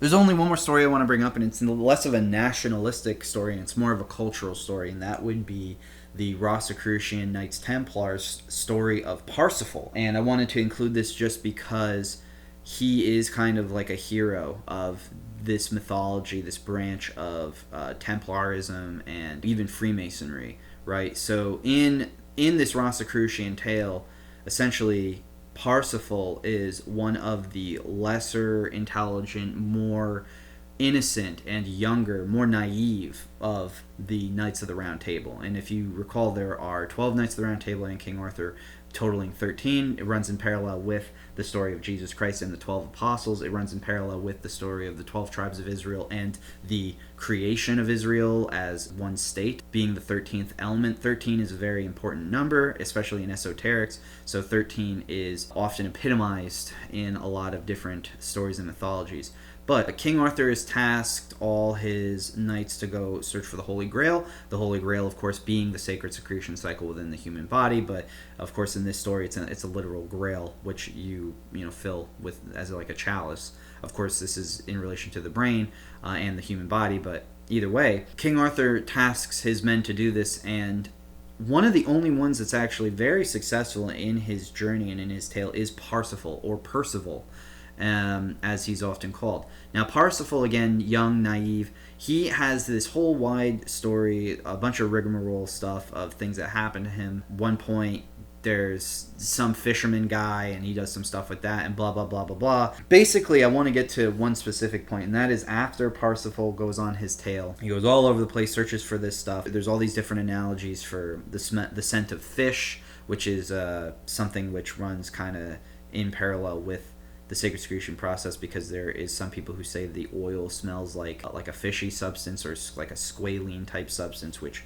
There's only one more story I want to bring up, and it's less of a nationalistic story, and it's more of a cultural story, and that would be the Rosicrucian Knights Templars story of Parsifal. And I wanted to include this just because he is kind of like a hero of this mythology, this branch of Templarism and even Freemasonry, right? So in this Rosicrucian tale, essentially Parsifal is one of the lesser intelligent, more innocent and younger, more naive of the Knights of the Round Table. And if you recall, there are 12 Knights of the Round Table and King Arthur, totaling 13. It runs in parallel with the story of Jesus Christ and the 12 apostles. It runs in parallel with the story of the 12 tribes of Israel and the creation of Israel as one state, being the 13th element. 13 is a very important number, especially in esoterics. So 13 is often epitomized in a lot of different stories and mythologies. But King Arthur is tasked all his knights to go search for the Holy Grail. The Holy Grail, of course, being the sacred secretion cycle within the human body. But of course, in this story, it's a literal grail, which you fill with as like a chalice. Of course, this is in relation to the brain and the human body. But either way, King Arthur tasks his men to do this, and one of the only ones that's actually very successful in his journey and in his tale is Parsifal, or Percival, as he's often called. Now, Parsifal, again, young, naive, he has this whole wide story, a bunch of rigmarole stuff of things that happen to him. One point, there's some fisherman guy, and he does some stuff with that, and blah, blah, blah, blah, blah. Basically, I want to get to one specific point, and that is after Parsifal goes on his tale. He goes all over the place, searches for this stuff. There's all these different analogies for the scent of fish, which is something which runs kind of in parallel with the sacred secretion process, because there is some people who say the oil smells like a fishy substance, or like a squalene type substance, which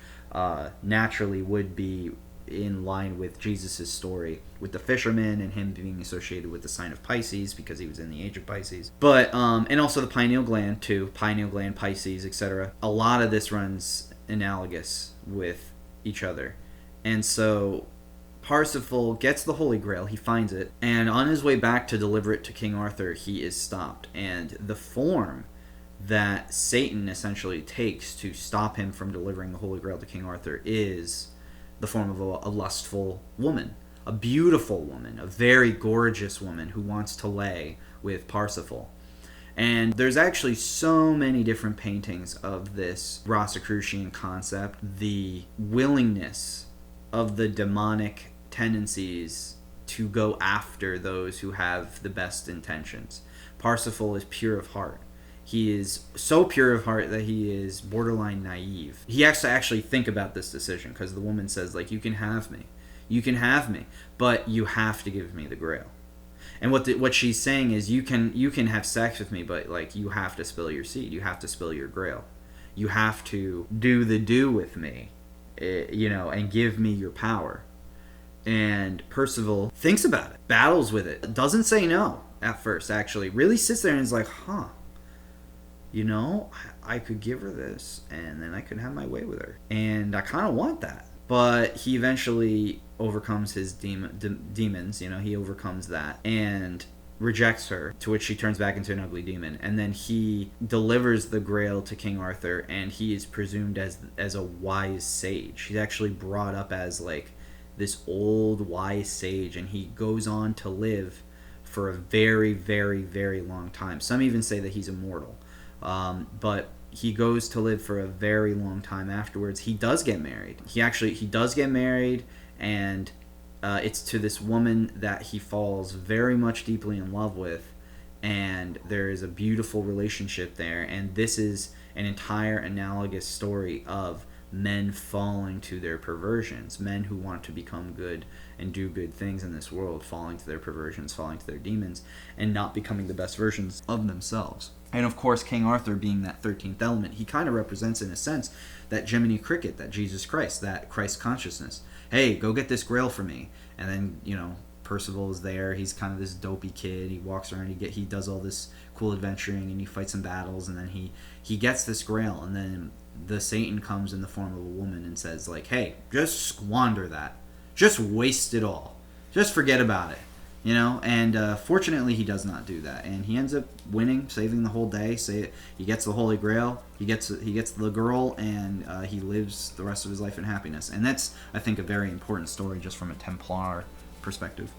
naturally would be in line with Jesus' story with the fisherman and him being associated with the sign of Pisces because he was in the age of Pisces. But and also the pineal gland too, pineal gland, Pisces, etc. A lot of this runs analogous with each other. And so Parsifal gets the Holy Grail, he finds it, and on his way back to deliver it to King Arthur, he is stopped. And the form that Satan essentially takes to stop him from delivering the Holy Grail to King Arthur is the form of a lustful woman, a beautiful woman, a very gorgeous woman who wants to lay with Parsifal. And there's actually so many different paintings of this Rosicrucian concept, the willingness of the demonic tendencies to go after those who have the best intentions. Parsifal is pure of heart. He is so pure of heart that he is borderline naive. He has to actually think about this decision, because the woman says, like, you can have me, but you have to give me the Grail. And what she's saying is, you can have sex with me, but like, you have to spill your seed, you have to spill your Grail, you have to do with me, and give me your power. And Percival thinks about it, battles with it, doesn't say no at first, actually really sits there and is like, I could give her this, and then I could have my way with her, and I kind of want that. But he eventually overcomes his demons, he overcomes that, and rejects her, to which she turns back into an ugly demon. And then he delivers the Grail to King Arthur, and he is presumed as a wise sage. He's actually brought up as like this old wise sage, and he goes on to live for a very, very, very long time. Some even say that he's immortal. But he goes to live for a very long time afterwards. He does get married. He does get married, and it's to this woman that he falls very much deeply in love with, and there is a beautiful relationship there. And this is an entire analogous story of men falling to their perversions, men who want to become good and do good things in this world, falling to their perversions, falling to their demons, and not becoming the best versions of themselves. And of course, King Arthur, being that 13th element, he kind of represents, in a sense, that Jiminy Cricket, that Jesus Christ, that Christ consciousness. Hey, go get this Grail for me. And then, Percival is there. He's kind of this dopey kid. He walks around. He does all this cool adventuring, and he fights some battles, and then he gets this Grail, and then the Satan comes in the form of a woman and says, like, hey, just squander that. Just waste it all. Just forget about it. you know. And fortunately, he does not do that, and he ends up winning, saving the whole day. He gets the Holy Grail, he gets the girl, and he lives the rest of his life in happiness. And that's, I think, a very important story just from a Templar perspective.